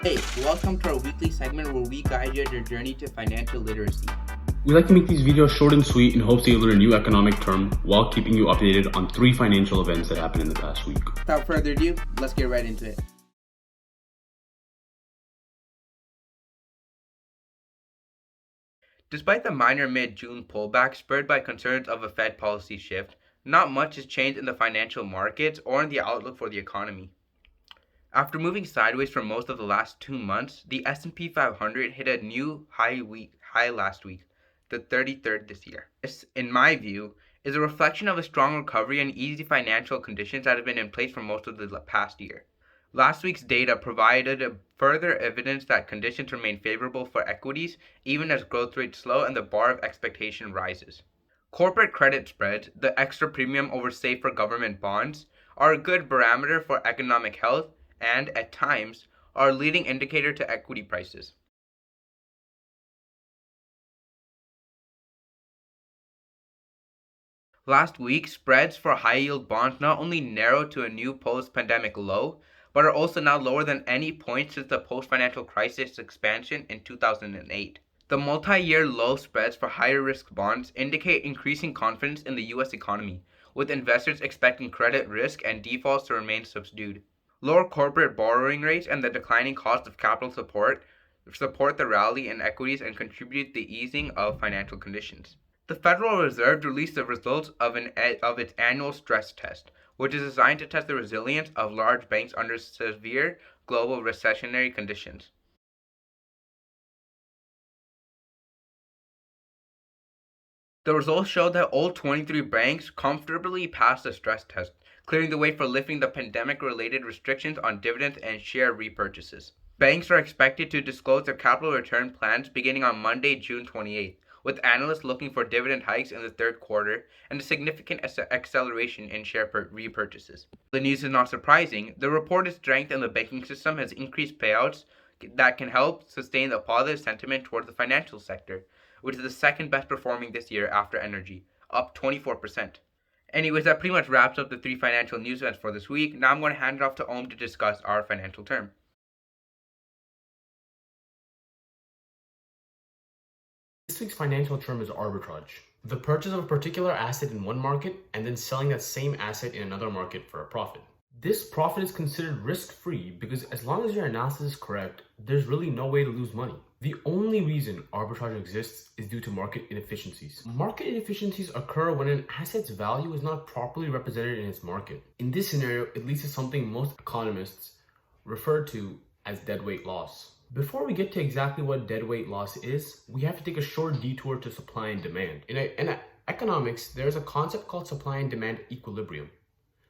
Hey, welcome to our weekly segment where we guide you on your journey to financial literacy. We like to make these videos short and sweet in hopes that you learn a new economic term while keeping you updated on 3 financial events that happened in the past week. Without further ado, let's get right into it. Despite the minor mid-June pullback spurred by concerns of a Fed policy shift, not much has changed in the financial markets or in the outlook for the economy. After moving sideways for most of the last 2 months, the S&P 500 hit a new high last week, the 33rd this year. This, in my view, is a reflection of a strong recovery and easy financial conditions that have been in place for most of the past year. Last week's data provided further evidence that conditions remain favorable for equities even as growth rates slow and the bar of expectation rises. Corporate credit spreads, the extra premium over safer government bonds, are a good barometer for economic health and, at times, are a leading indicator to equity prices. Last week, spreads for high-yield bonds not only narrowed to a new post-pandemic low, but are also now lower than any point since the post-financial crisis expansion in 2008. The multi-year low spreads for higher-risk bonds indicate increasing confidence in the U.S. economy, with investors expecting credit risk and defaults to remain subdued. Lower corporate borrowing rates and the declining cost of capital support the rally in equities and contribute to the easing of financial conditions. The Federal Reserve released the results of its annual stress test, which is designed to test the resilience of large banks under severe global recessionary conditions. The results showed that all 23 banks comfortably passed the stress test, clearing the way for lifting the pandemic-related restrictions on dividends and share repurchases. Banks are expected to disclose their capital return plans beginning on Monday, June 28th, with analysts looking for dividend hikes in the third quarter and a significant acceleration in share repurchases. The news is not surprising. The reported strength in the banking system has increased payouts that can help sustain the positive sentiment towards the financial sector, which is the second best performing this year after energy, up 24%. Anyways, that pretty much wraps up the 3 financial news events for this week. Now I'm going to hand it off to Om to discuss our financial term. This week's financial term is arbitrage, the purchase of a particular asset in one market and then selling that same asset in another market for a profit. This profit is considered risk-free because as long as your analysis is correct, there's really no way to lose money. The only reason arbitrage exists is due to market inefficiencies. Market inefficiencies occur when an asset's value is not properly represented in its market. In this scenario, it leads to something most economists refer to as deadweight loss. Before we get to exactly what deadweight loss is, we have to take a short detour to supply and demand. In economics, there is a concept called supply and demand equilibrium.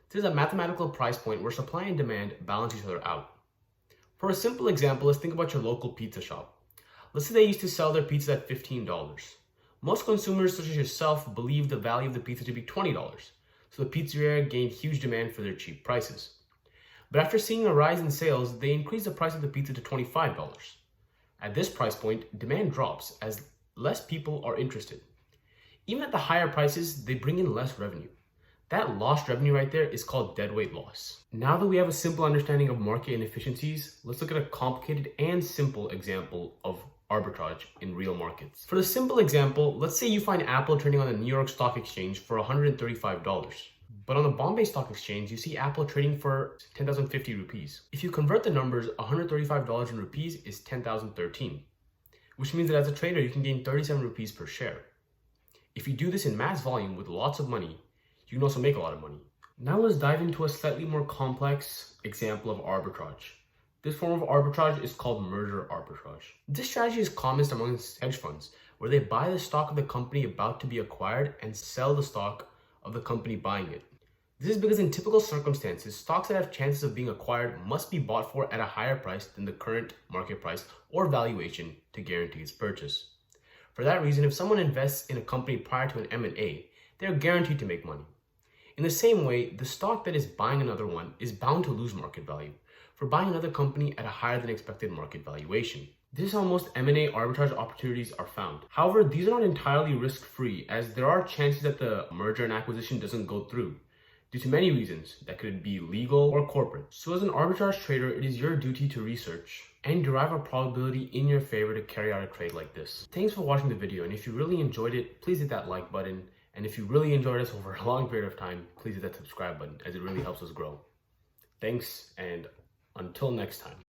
This is a mathematical price point where supply and demand balance each other out. For a simple example, let's think about your local pizza shop. Let's say they used to sell their pizza at $15. Most consumers, such as yourself, believe the value of the pizza to be $20, so the pizzeria gained huge demand for their cheap prices. But after seeing a rise in sales, they increased the price of the pizza to $25. At this price point, demand drops as less people are interested. Even at the higher prices, they bring in less revenue. That lost revenue right there is called deadweight loss. Now that we have a simple understanding of market inefficiencies, let's look at a complicated and simple example of arbitrage in real markets. For the simple example, let's say you find Apple trading on the New York Stock Exchange for $135. But on the Bombay Stock Exchange, you see Apple trading for 10,050 rupees. If you convert the numbers, $135 in rupees is 10,013, which means that as a trader, you can gain 37 rupees per share. If you do this in mass volume with lots of money, you can also make a lot of money. Now let's dive into a slightly more complex example of arbitrage. This form of arbitrage is called merger arbitrage. This strategy is commonest amongst hedge funds, where they buy the stock of the company about to be acquired and sell the stock of the company buying it. This is because in typical circumstances, stocks that have chances of being acquired must be bought for at a higher price than the current market price or valuation to guarantee its purchase. For that reason, if someone invests in a company prior to an M&A, they're guaranteed to make money. In the same way, the stock that is buying another one is bound to lose market value for buying another company at a higher than expected market valuation. This is how most M&A arbitrage opportunities are found. However, these are not entirely risk-free as there are chances that the merger and acquisition doesn't go through. due to many reasons that could be legal or corporate. So as an arbitrage trader, it is your duty to research and derive a probability in your favor to carry out a trade like this. Thanks for watching the video, and if you really enjoyed it, please hit that like button. And if you really enjoyed us over a long period of time, please hit that subscribe button, as it really helps us grow. Thanks, and until next time.